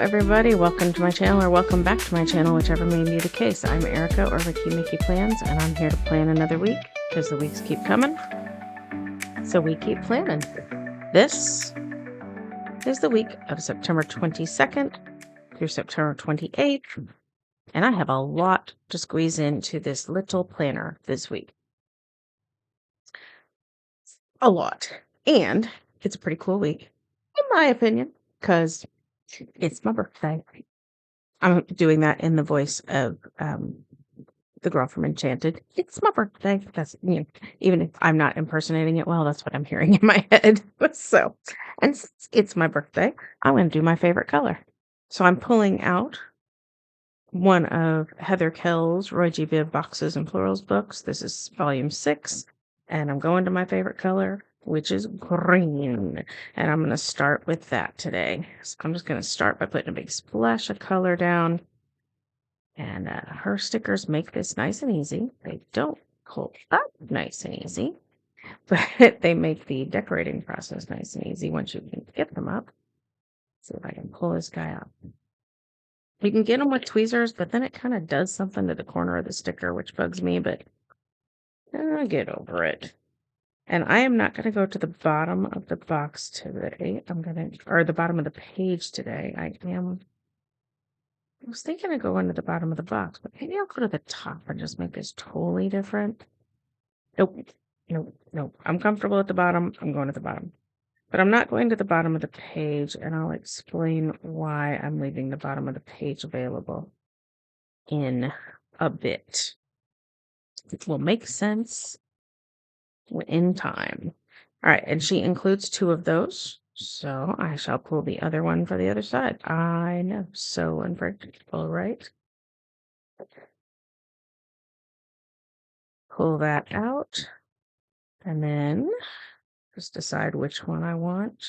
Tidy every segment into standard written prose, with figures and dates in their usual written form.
everybody. Welcome to my channel, or welcome back to my channel, whichever may be the case. I'm Erica, or Ricky Mickey Plans, and I'm here to plan another week because the weeks keep coming. So we keep planning. This is the week of September 22nd through September 28th, and I have a lot to squeeze into this little planner this week. A lot. And it's a pretty cool week, in my opinion, because it's my birthday. I'm doing that in the voice of the girl from Enchanted. It's my birthday. That's, even if I'm not impersonating it well, that's what I'm hearing in my head. So, and since it's my birthday, I'm going to do my favorite color. So I'm pulling out one of Heather Kell's Roy G. Biv Boxes and Plurals books. This is volume 6, and I'm going to my favorite color, which is green. And I'm going to start with that today. So I'm just going to start by putting a big splash of color down. And her stickers make this nice and easy. They don't hold up nice and easy, but they make the decorating process nice and easy once you can get them up. See if I can pull this guy up. You can get them with tweezers, but then it kind of does something to the corner of the sticker, which bugs me, but I'll get over it. And I am not going to go to the bottom of the box today. Or the bottom of the page today. I was thinking of going to the bottom of the box, but maybe I'll go to the top and just make this totally different. Nope. I'm comfortable at the bottom. I'm going to the bottom. But I'm not going to the bottom of the page, and I'll explain why I'm leaving the bottom of the page available in a bit. It will make sense in time. All right, and she includes 2 of those. So I shall pull the other one for the other side. I know, so unpredictable, right? Pull that out, and then just decide which one I want.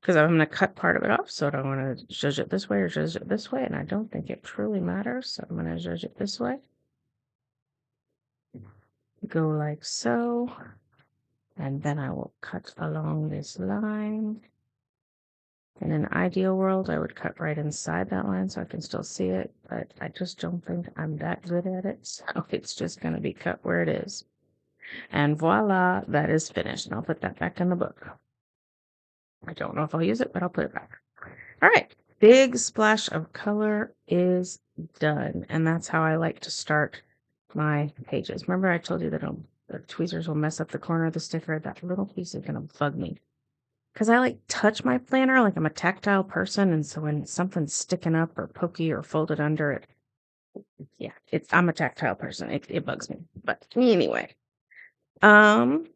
Because I'm going to cut part of it off, so I don't want to judge it this way or judge it this way, and I don't think it truly matters, so I'm going to judge it this way. Go like so, and then I will cut along this line. In an ideal world, I would cut right inside that line so I can still see it, but I just don't think I'm that good at it, so it's just going to be cut where it is. And voila, that is finished, and I'll put that back in the book. I don't know if I'll use it, but I'll put it back. All right, big splash of color is done, and that's how I like to start my pages. Remember I told you that the tweezers will mess up the corner of the sticker? That little piece is going to bug me. Because I touch my planner like I'm a tactile person, and so when something's sticking up or pokey or folded under it, yeah, I'm a tactile person. It bugs me. But anyway, now I'm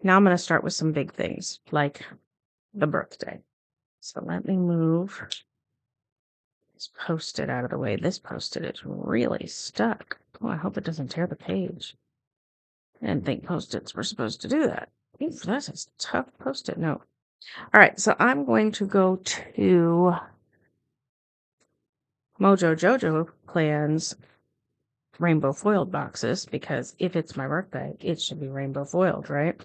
going to start with some big things like the birthday. So let me move this Post-it out of the way. This Post-it is really stuck. Oh, I hope it doesn't tear the page. I didn't think Post-its were supposed to do that. Oof, that's a tough Post-it note. All right, so I'm going to go to Mojo Jojo Plans rainbow foiled boxes, because if it's my birthday, it should be rainbow foiled, right?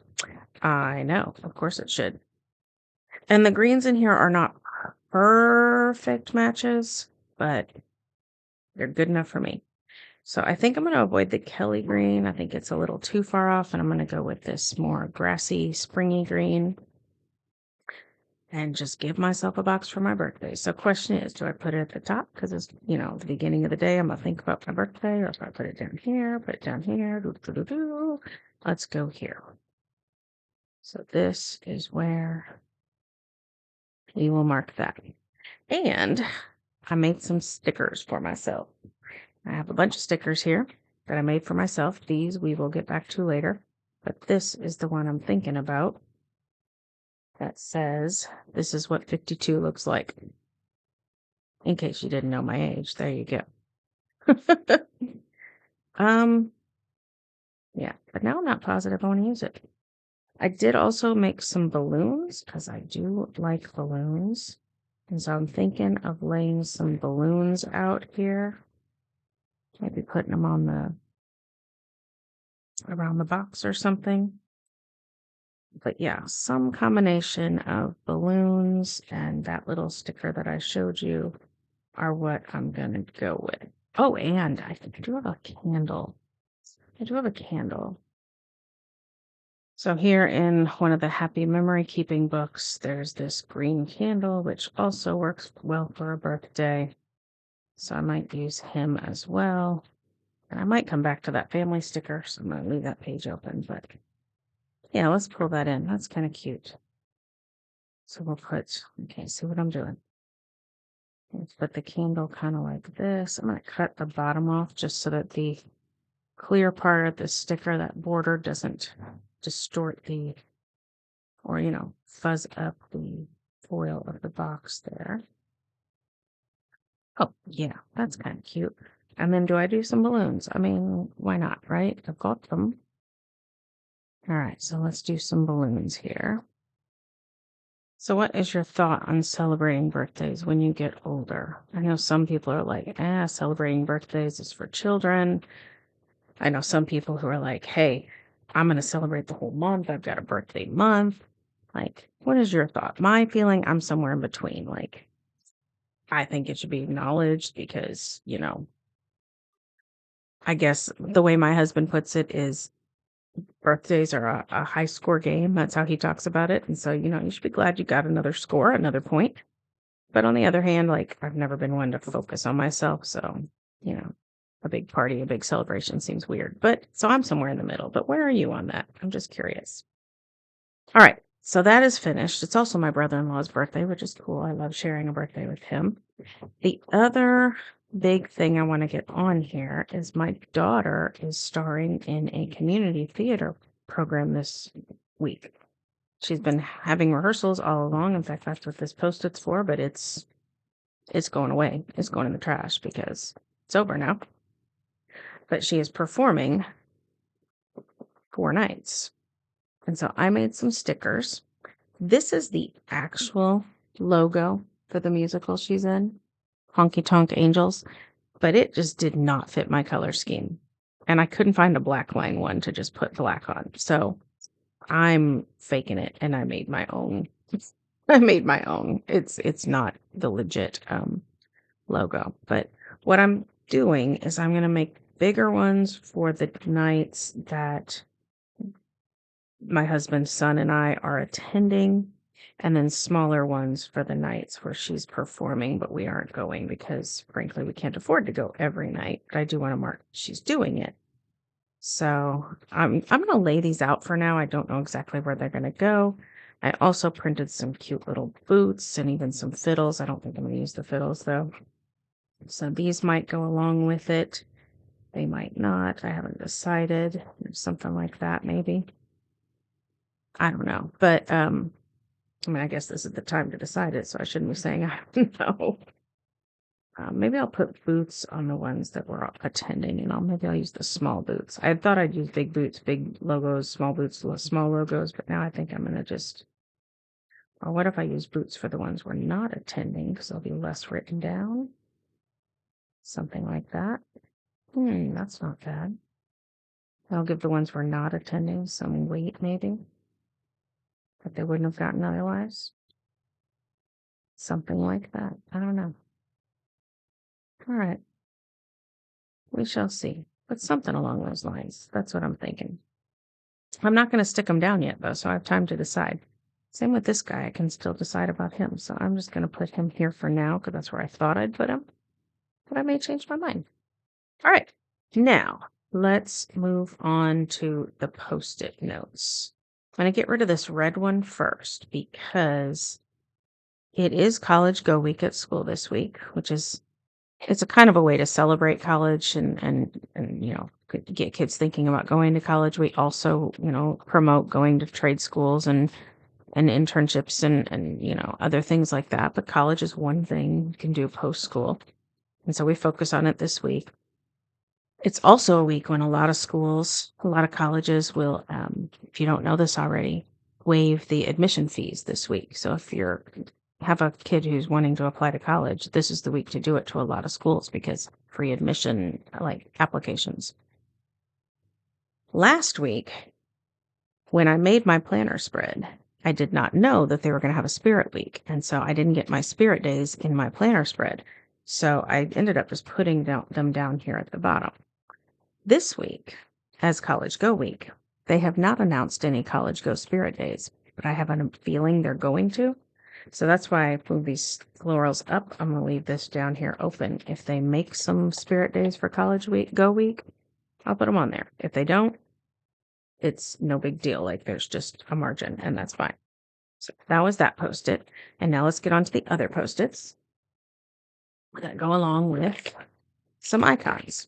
I know, of course it should. And the greens in here are not perfect matches, but they're good enough for me. So I think I'm going to avoid the Kelly green. I think it's a little too far off, and I'm going to go with this more grassy, springy green and just give myself a box for my birthday. So question is, do I put it at the top because it's, the beginning of the day, I'm going to think about my birthday, or if I put it down here, let's go here. So this is where we will mark that. And I made some stickers for myself. I have a bunch of stickers here that I made for myself. These we will get back to later. But this is the one I'm thinking about that says, this is what 52 looks like. In case you didn't know my age, there you go. Yeah, but now I'm not positive I want to use it. I did also make some balloons because I do like balloons. And so I'm thinking of laying some balloons out here. Maybe putting them on around the box or something. But yeah, some combination of balloons and that little sticker that I showed you are what I'm gonna go with. Oh, and I do have a candle. I do have a candle. So here in one of the happy memory keeping books, there's this green candle, which also works well for a birthday. So I might use him as well. And I might come back to that family sticker, so I'm going to leave that page open. But yeah, let's pull that in. That's kind of cute. So we'll put, okay, see what I'm doing. Let's put the candle kind of like this. I'm going to cut the bottom off just so that the clear part of the sticker, that border, doesn't distort the, or, fuzz up the foil of the box there. Oh, yeah, that's kind of cute. And then do I do some balloons? I mean, why not, right? I've got them. All right, so let's do some balloons here. So what is your thought on celebrating birthdays when you get older? I know some people are like, celebrating birthdays is for children. I know some people who are like, hey, I'm going to celebrate the whole month. I've got a birthday month. Like, what is your thought? My feeling, I'm somewhere in between. Like, I think it should be acknowledged because, I guess the way my husband puts it is birthdays are a high score game. That's how he talks about it. And so, you should be glad you got another score, another point. But on the other hand, like I've never been one to focus on myself. So, you know, a big party, a big celebration seems weird. But so I'm somewhere in the middle. But where are you on that? I'm just curious. All right. So that is finished. It's also my brother-in-law's birthday, which is cool. I love sharing a birthday with him. The other big thing I want to get on here is my daughter is starring in a community theater program this week. She's been having rehearsals all along. In fact, that's what this Post-it's for, but it's going away. It's going in the trash because it's over now. But she is performing 4 nights. And so I made some stickers. This is the actual logo for the musical she's in, Honky Tonk Angels, but it just did not fit my color scheme. And I couldn't find a black line one to just put black on. So I'm faking it and I made my own. I made my own. It's not the legit logo. But what I'm doing is I'm going to make bigger ones for the nights that my husband's son and I are attending, and then smaller ones for the nights where she's performing, but we aren't going because, frankly, we can't afford to go every night. But I do want to mark she's doing it. So I'm going to lay these out for now. I don't know exactly where they're going to go. I also printed some cute little boots and even some fiddles. I don't think I'm going to use the fiddles, though. So these might go along with it. They might not. I haven't decided. Something like that, maybe. I don't know. But, I guess this is the time to decide it, so I shouldn't be saying I don't know. Maybe I'll put boots on the ones that we're attending, and maybe I'll use the small boots. I thought I'd use big boots, big logos, small boots, small logos, but now I think I'm going to or what if I use boots for the ones we're not attending, because there'll be less written down? Something like that. That's not bad. I'll give the ones we're not attending some weight, maybe, that they wouldn't have gotten otherwise. Something like that. I don't know. All right. We shall see. But something along those lines. That's what I'm thinking. I'm not going to stick them down yet, though, so I have time to decide. Same with this guy. I can still decide about him. So I'm just going to put him here for now because that's where I thought I'd put him. But I may change my mind. All right. Now, let's move on to the Post-it notes. I'm going to get rid of this red one first because it is College Go Week at school this week, which is it's a kind of a way to celebrate college and get kids thinking about going to college. We also, promote going to trade schools and internships and other things like that. But college is one thing you can do post school. And so we focus on it this week. It's also a week when a lot of schools, a lot of colleges will, if you don't know this already, waive the admission fees this week. So if you're have a kid who's wanting to apply to college, this is the week to do it to a lot of schools because free admission applications. Last week, When I made my planner spread, I did not know that they were going to have a spirit week. And so I didn't get my spirit days in my planner spread. So I ended up just putting them down here at the bottom. This week, as College Go week, they have not announced any College Go spirit days, but I have a feeling they're going to. So that's why I moved these florals up. I'm going to leave this down here open. If they make some spirit days for College Go week, I'll put them on there. If they don't, it's no big deal. Like there's just a margin and that's fine. So that was that Post-it. And now let's get on to the other Post-its that go along with some icons.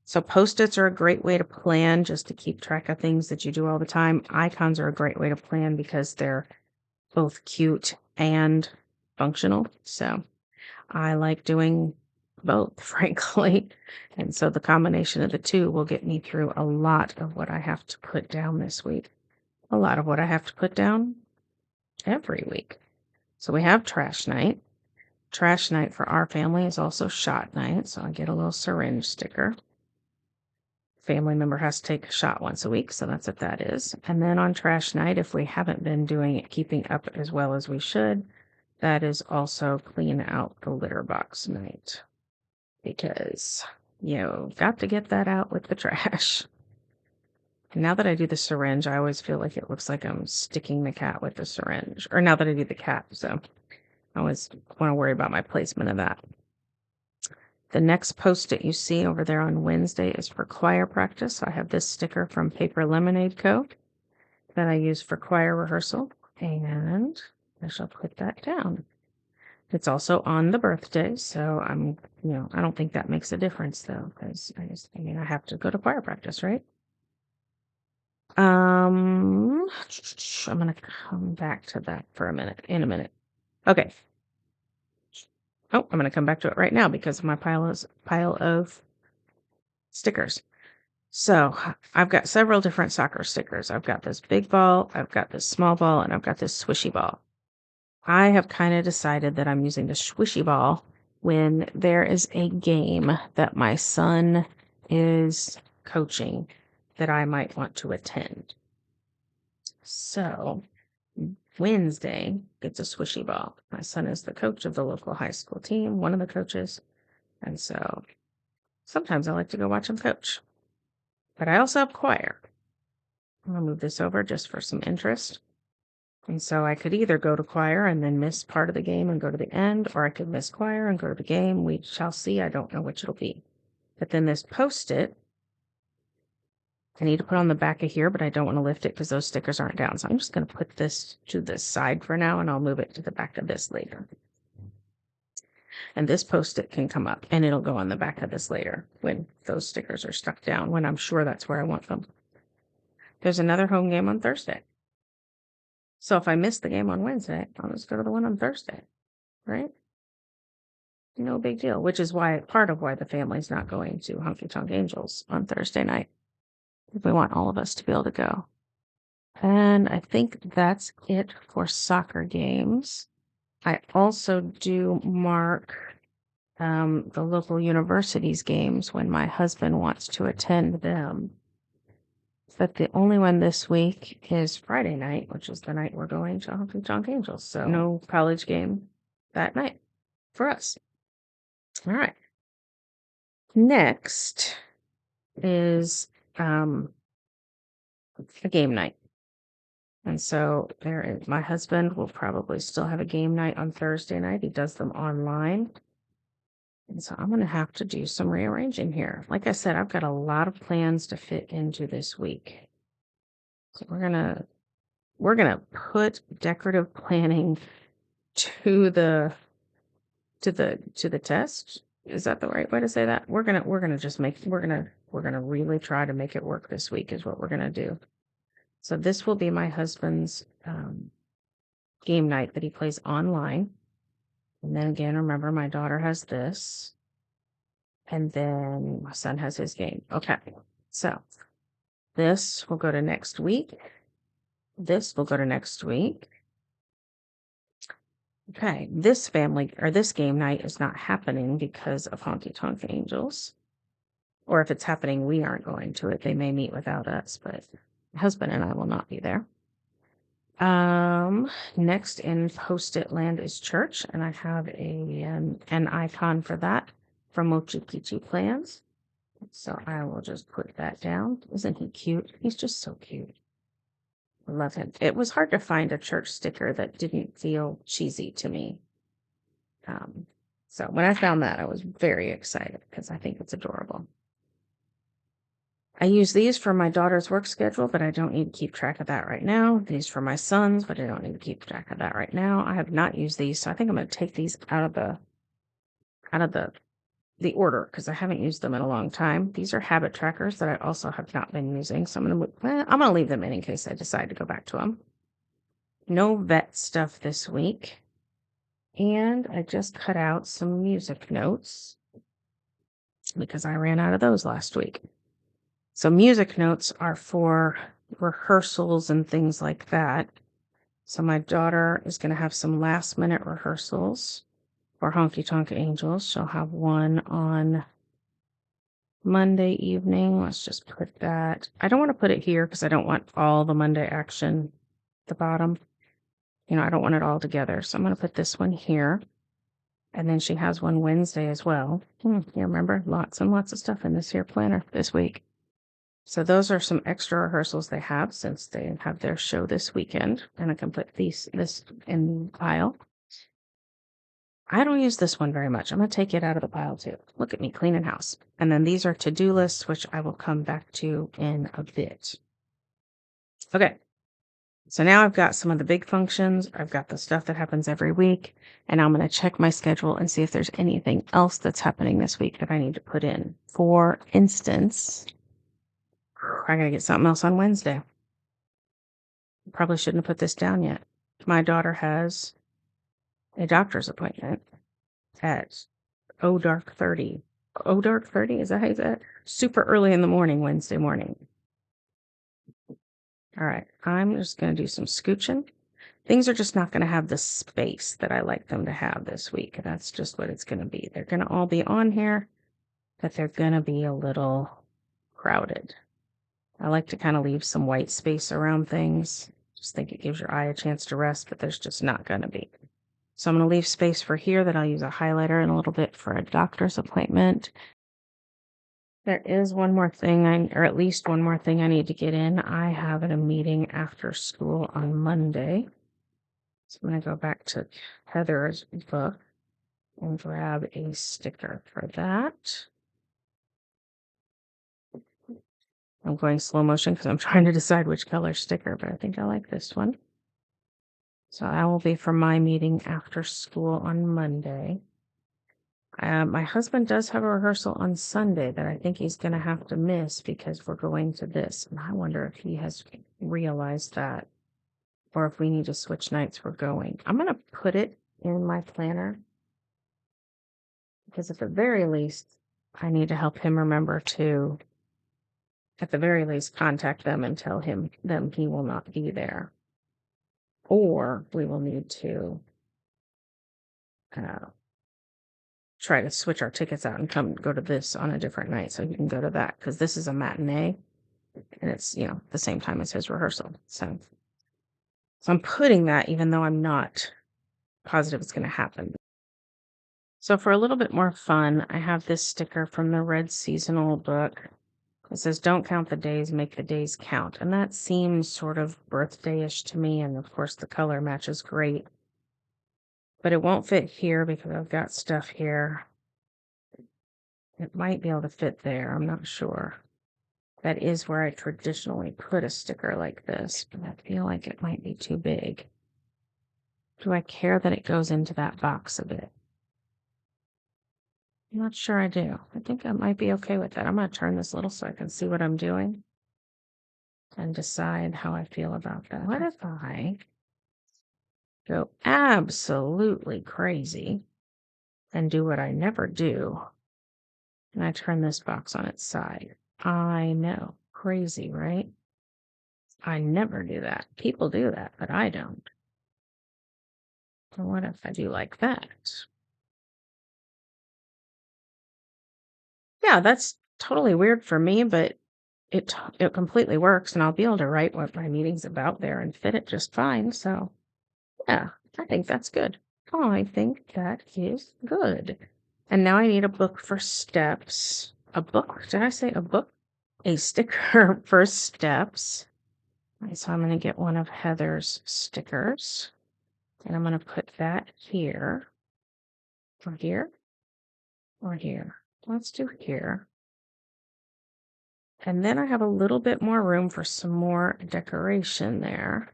So Post-its are a great way to plan, just to keep track of things that you do all the time. Icons are a great way to plan because they're both cute and functional. So I like doing both, frankly. And so the combination of the two will get me through a lot of what I have to put down this week. A lot of what I have to put down every week. So we have trash night. Trash night for our family is also shot night. So I get a little syringe sticker. Family member has to take a shot once a week. So that's what that is. And then on trash night, if we haven't been doing it, keeping up as well as we should, that is also clean out the litter box night. Because you got to get that out with the trash. And now that I do the syringe, I always feel like it looks like I'm sticking the cat with the syringe. Or now that I do the cat, so I always want to worry about my placement of that. The next Post-it you see over there on Wednesday is for choir practice. I have this sticker from Paper Lemonade Co. that I use for choir rehearsal. And I shall put that down. It's also on the birthday, so I don't think that makes a difference though, because I have to go to choir practice, right? I'm gonna come back to that in a minute. Okay. Oh, I'm gonna come back to it right now because of my pile of stickers. So I've got several different soccer stickers. I've got this big ball, I've got this small ball, and I've got this swishy ball. I have kind of decided that I'm using the swishy ball when there is a game that my son is coaching that I might want to attend. So Wednesday gets a swishy ball. My son is the coach of the local high school team, one of the coaches. And so sometimes I like to go watch him coach. But I also have choir. I'm going to move this over just for some interest. And so I could either go to choir and then miss part of the game and go to the end, or I could miss choir and go to the game. We shall see. I don't know which it'll be. But then this Post-it, I need to put on the back of here, but I don't want to lift it because those stickers aren't down. So I'm just going to put this to this side for now, and I'll move it to the back of this later. And this Post-it can come up, and it'll go on the back of this later when those stickers are stuck down, when I'm sure that's where I want them. There's another home game on Thursday. So if I miss the game on Wednesday, I'll just go to the one on Thursday, right? No big deal, which is part of why the family's not going to Honky Tonk Angels on Thursday night. We want all of us to be able to go. And I think that's it for soccer games. I also do mark the local universities games when my husband wants to attend them. But the only one this week is Friday night, which is the night we're going to Honky Tonk Angels. So no college game that night for us. All right. Next is a game night. And so my husband will probably still have a game night on Thursday night. He does them online. And so I'm going to have to do some rearranging here. Like I said, I've got a lot of plans to fit into this week. So we're gonna put decorative planning to the test. Is that the right way to say that? We're gonna really try to make it work this week is what we're gonna do. So this will be my husband's game night that he plays online. And then again, remember my daughter has this. And then my son has his game. Okay. So this will go to next week. This will go to next week. Okay. This game night is not happening because of Honky Tonk Angels. Or if it's happening, we aren't going to it. They may meet without us, but My husband and I will not be there. Next in Post-it land is church, and I have an icon for that from Mochi Kichi Plans. So I will just put that down. Isn't he cute? He's just so cute. I love him. It was hard to find a church sticker that didn't feel cheesy to me. So when I found that, I was very excited because I think it's adorable. I use these for my daughter's work schedule, but I don't need to keep track of that right now. These for my sons, but I don't need to keep track of that right now. I have not used these, so I think I'm going to take these out of the order because I haven't used them in a long time. These are habit trackers that I also have not been using, so I'm going to leave them in case I decide to go back to them. No vet stuff this week. And I just cut out some music notes because I ran out of those last week. So music notes are for rehearsals and things like that. So my daughter is going to have some last minute rehearsals for Honky Tonk Angels. She'll have one on Monday evening. Let's just put that. I don't want to put it here because I don't want all the Monday action at the bottom. I don't want it all together. So I'm going to put this one here. And then she has one Wednesday as well. You remember, lots and lots of stuff in this here planner this week. So those are some extra rehearsals they have since they have their show this weekend. And I can put this in the pile. I don't use this one very much. I'm going to take it out of the pile too. Look at me cleaning house. And then these are to-do lists, which I will come back to in a bit. Okay. So now I've got some of the big functions. I've got the stuff that happens every week. And I'm going to check my schedule and see if there's anything else that's happening this week that I need to put in. For instance, I got to get something else on Wednesday. Probably shouldn't have put this down yet. My daughter has a doctor's appointment at dark 30. Dark 30? Is that how you say it? Super early in the morning, Wednesday morning. All right. I'm just going to do some scooching. Things are just not going to have the space that I like them to have this week. That's just what it's going to be. They're going to all be on here, but they're going to be a little crowded. I like to kind of leave some white space around things. Just think it gives your eye a chance to rest, but there's just not going to be. So I'm going to leave space for here that I'll use a highlighter in a little bit for a doctor's appointment. There is one more thing, or at least one more thing I need to get in. I have a meeting after school on Monday. So I'm going to go back to Heather's book and grab a sticker for that. I'm going slow motion because I'm trying to decide which color sticker, but I think I like this one. So that will be for my meeting after school on Monday. My husband does have a rehearsal on Sunday that I think he's going to have to miss because we're going to this. And I wonder if he has realized that or if we need to switch nights we're going. I'm going to put it in my planner because at the very least, I need to help him remember to, at the very least, contact them and tell them he will not be there. Or we will need to try to switch our tickets out and go to this on a different night so he can go to that because this is a matinee and it's, the same time as his rehearsal. So I'm putting that even though I'm not positive it's going to happen. So for a little bit more fun, I have this sticker from the Red Seasonal book. It says, "Don't count the days, make the days count." And that seems sort of birthday-ish to me. And of course the color matches great. But it won't fit here because I've got stuff here. It might be able to fit there. I'm not sure. That is where I traditionally put a sticker like this, but I feel like it might be too big. Do I care that it goes into that box a bit? I'm not sure I do. I think I might be okay with that. I'm going to turn this little so I can see what I'm doing and decide how I feel about that. What if I go absolutely crazy and do what I never do? And I turn this box on its side. I know. Crazy, right? I never do that. People do that, but I don't. So what if I do like that? Yeah, that's totally weird for me, but it completely works, and I'll be able to write what my meeting's about there and fit it just fine. So yeah, I think that's good. I think that is good. And now I need a book for steps. A book? Did I say a book? A sticker for steps. Right, so I'm going to get one of Heather's stickers, and I'm going to put that here, or here, or here. Let's do here. And then I have a little bit more room for some more decoration there.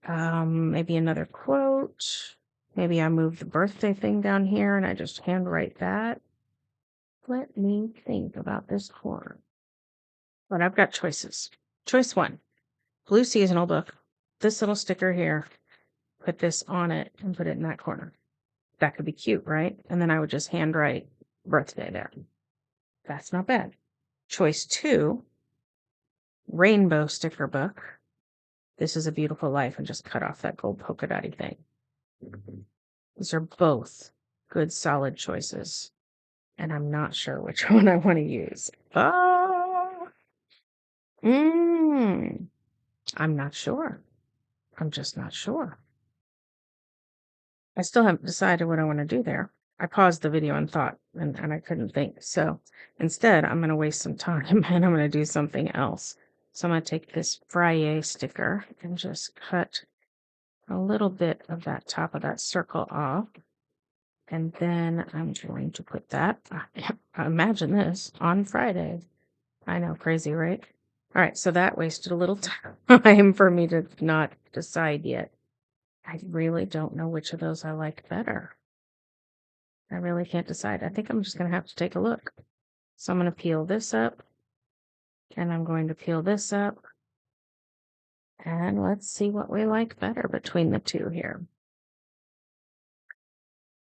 Maybe another quote. Maybe I move the birthday thing down here and I just handwrite that. Let me think about this corner. But I've got choices. Choice 1, blue seasonal book. This little sticker here, put this on it and put it in that corner. That could be cute, right? And then I would just handwrite birthday there. That's not bad. Choice 2, rainbow sticker book. This is a beautiful life, and just cut off that gold polka dotty thing. These are both good, solid choices. And I'm not sure which one I want to use. Oh, I'm not sure. I'm just not sure. I still haven't decided what I want to do there. I paused the video and thought, and I couldn't think. So instead, I'm going to waste some time and I'm going to do something else. So I'm going to take this Friday sticker and just cut a little bit of that top of that circle off. And then I'm going to put that, imagine this, on Friday. I know, crazy, right? All right, so that wasted a little time for me to not decide yet. I really don't know which of those I like better. I really can't decide. I think I'm just going to have to take a look. So I'm going to peel this up, and I'm going to peel this up. And let's see what we like better between the two here.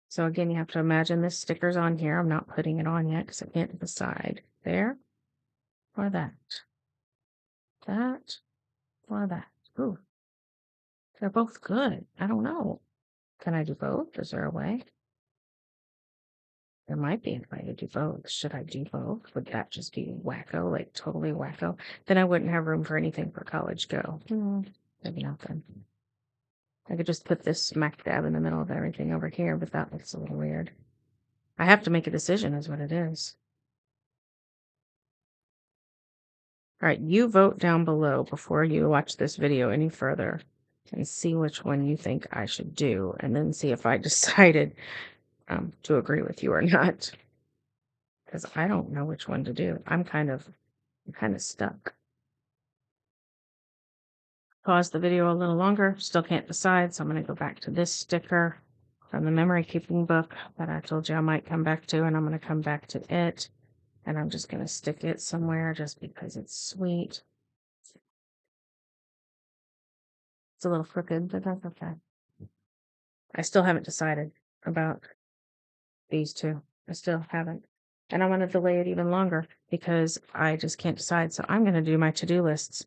So again, you have to imagine this sticker's on here. I'm not putting it on yet because I can't decide. There or that. That or that. Ooh, they're both good. I don't know. Can I do both? Is there a way? There might be a way to do both. Should I do both? Would that just be wacko, like totally wacko? Then I wouldn't have room for anything for college go. Maybe not then. I could just put this smack dab in the middle of everything over here, but that looks a little weird. I have to make a decision is what it is. All right, you vote down below before you watch this video any further and see which one you think I should do, and then see if I decided to agree with you or not. Because I don't know which one to do. I'm kind of stuck. Pause the video a little longer, still can't decide, so I'm going to go back to this sticker from the memory keeping book that I told you I might come back to, and I'm going to come back to it, and I'm just going to stick it somewhere just because it's sweet. It's a little crooked, but that's okay. I still haven't decided about these two. I still haven't. And I'm going to delay it even longer because I just can't decide. So I'm going to do my to-do lists.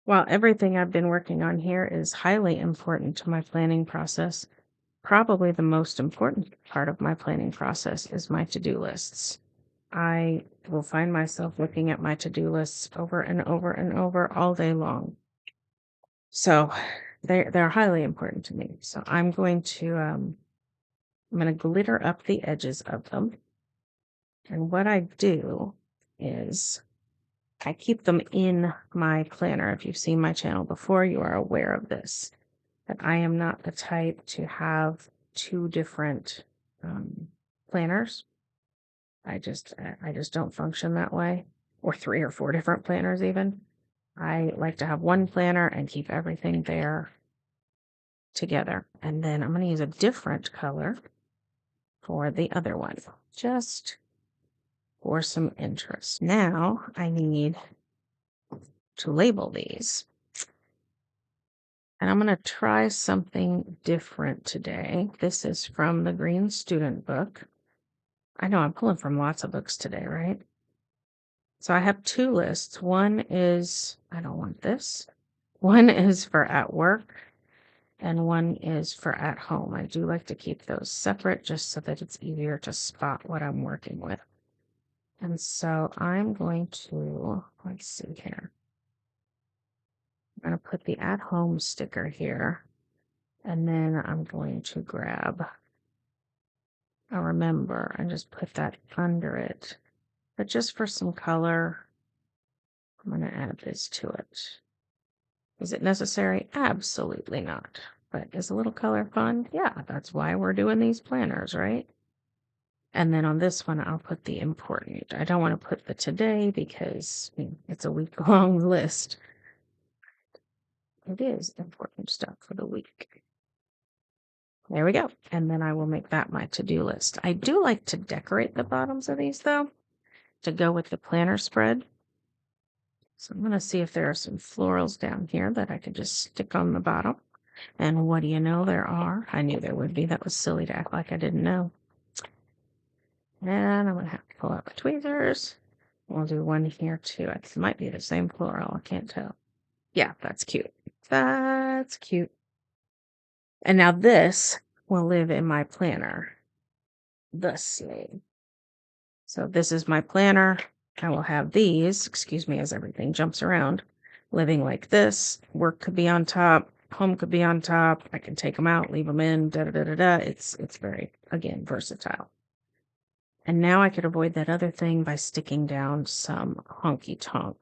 While everything I've been working on here is highly important to my planning process, probably the most important part of my planning process is my to-do lists. I will find myself looking at my to-do lists over and over and over all day long. So they're highly important to me. So I'm going to glitter up the edges of them. And what I do is I keep them in my planner. If you've seen my channel before, you are aware of this. That I am not the type to have two different planners. I just don't function that way, or 3 or 4 different planners even. I like to have one planner and keep everything there together. And then I'm going to use a different color for the other one, just for some interest. Now I need to label these. And I'm going to try something different today. This is from the Green Student book. I know I'm pulling from lots of books today, right? So I have 2 lists. One is, I don't want this. One is for at work, and one is for at home. I do like to keep those separate just so that it's easier to spot what I'm working with. And so I'm going to, let's see here. I'm going to put the at home sticker here. And then I'm going to grab a remember and just put that under it. But just for some color, I'm going to add this to it. Is it necessary? Absolutely not. But is a little color fun? Yeah, that's why we're doing these planners, right? And then on this one, I'll put the important. I don't want to put the today because it's a week-long list. It is important stuff for the week. There we go. And then I will make that my to-do list. I do like to decorate the bottoms of these, though, to go with the planner spread. So I'm going to see if there are some florals down here that I could just stick on the bottom. And what do you know, there are. I knew there would be. That was silly to act like I didn't know. And I'm going to have to pull out the tweezers. We'll do one here too. It might be the same floral. I can't tell. Yeah, that's cute. That's cute. And now this will live in my planner. The same. So this is my planner. I will have these, excuse me, as everything jumps around, living like this. Work could be on top. Home could be on top. I can take them out, leave them in, da-da-da-da-da. It's very, again, versatile. And now I could avoid that other thing by sticking down some honky-tonk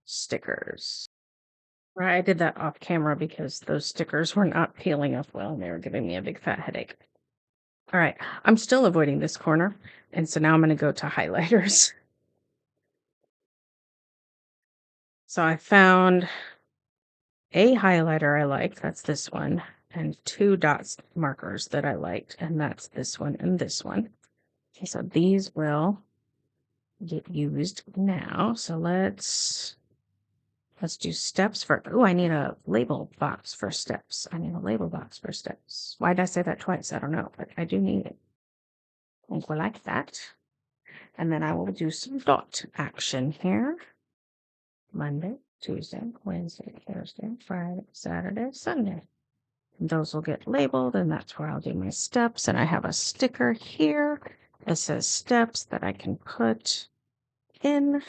stickers. I did that off camera because those stickers were not peeling up well and they were giving me a big fat headache. All right, I'm still avoiding this corner. And so now I'm going to go to highlighters. So I found a highlighter I liked. That's this one. And 2 dots markers that I liked. And that's this one and this one. Okay, so these will get used now. So let's do steps for. Oh, I need a label box for steps. I need a label box for steps. Why did I say that twice? I don't know, but I do need it. I think we'll like that. And then I will do some dot action here. Monday, Tuesday, Wednesday, Thursday, Friday, Saturday, Sunday. And those will get labeled, and that's where I'll do my steps. And I have a sticker here that says steps that I can put in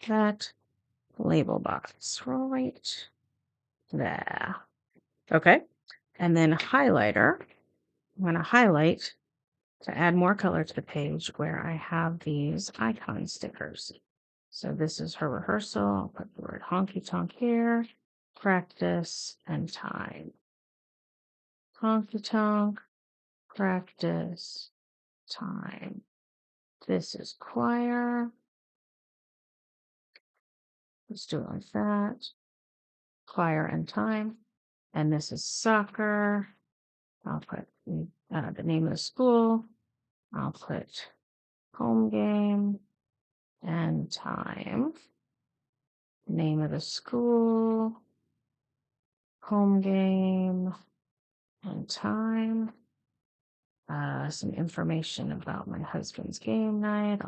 that label box right there. Okay. And then highlighter. I'm going to highlight to add more color to the page where I have these icon stickers. So this is her rehearsal. I'll put the word honky tonk here, practice, and time. Honky tonk, practice, time. This is choir. Let's do it like that. Choir and time. And this is soccer. I'll put the name of the school. I'll put home game and time. Name of the school. Home game and time. Some information about my husband's game night.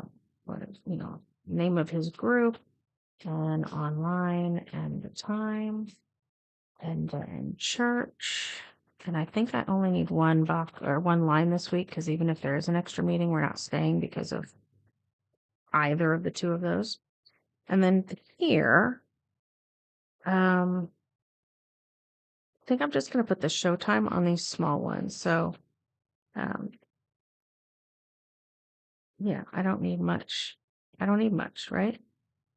What is, name of his group and online and the time. And then church. And I think I only need one box or one line this week because even if there is an extra meeting, we're not staying because of either of the two of those. And then here, I think I'm just going to put the showtime on these small ones. So, yeah, I don't need much. I don't need much, right?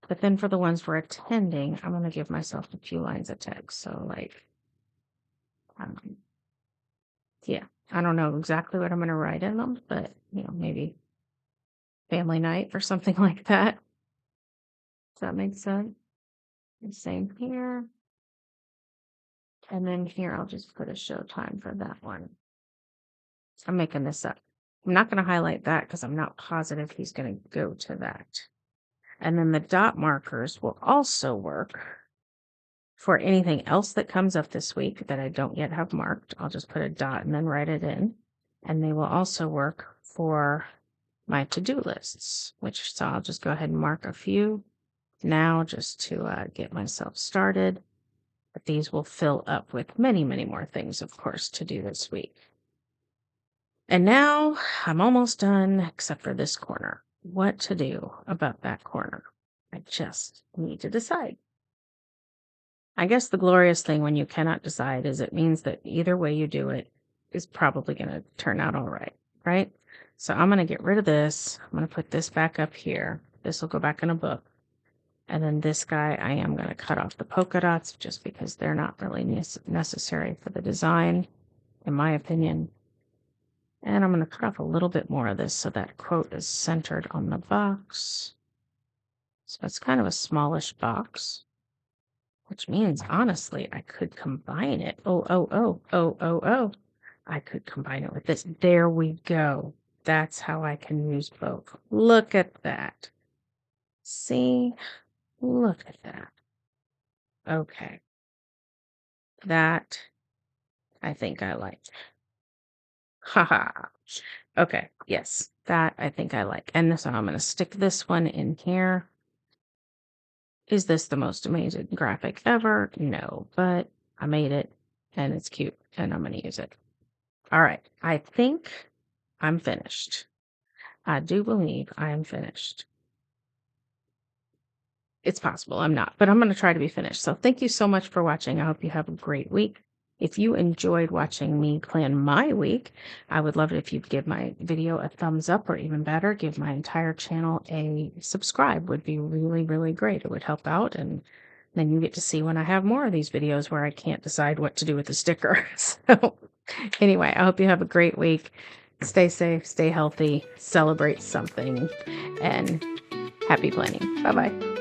But then for the ones we're attending, I'm going to give myself a few lines of text. So like, yeah, I don't know exactly what I'm going to write in them, but maybe family night or something like that. Does that make sense? And same here. And then here, I'll just put a show time for that one. I'm making this up. I'm not going to highlight that because I'm not positive he's going to go to that. And then the dot markers will also work for anything else that comes up this week that I don't yet have marked. I'll just put a dot and then write it in. And they will also work for my to-do lists, so I'll just go ahead and mark a few now just to get myself started. But these will fill up with many, many more things, of course, to do this week. And now I'm almost done, except for this corner. what to do about that corner. I just need to decide. I guess the glorious thing when you cannot decide is it means that either way you do it is probably going to turn out all right, right? So I'm going to get rid of this. I'm going to put this back up here. This will go back in a book. And then this guy, I am going to cut off the polka dots just because they're not really necessary for the design, in my opinion. And I'm going to cut off a little bit more of this so that quote is centered on the box. So it's kind of a smallish box, which means, honestly, I could combine it. Oh. I could combine it with this. There we go. That's how I can use both. Look at that. See? Look at that. Okay. That I think I like. Haha. Okay. Yes. That I think I like. And so I'm going to stick this one in here. Is this the most amazing graphic ever? No, but I made it and it's cute and I'm going to use it. All right. I think I'm finished. I do believe I am finished. It's possible I'm not, but I'm going to try to be finished. So thank you so much for watching. I hope you have a great week. If you enjoyed watching me plan my week, I would love it if you'd give my video a thumbs up, or even better, give my entire channel a subscribe. Would be really, really great. It would help out, and then you get to see when I have more of these videos where I can't decide what to do with the sticker. So anyway, I hope you have a great week. Stay safe, stay healthy, celebrate something, and happy planning. Bye-bye.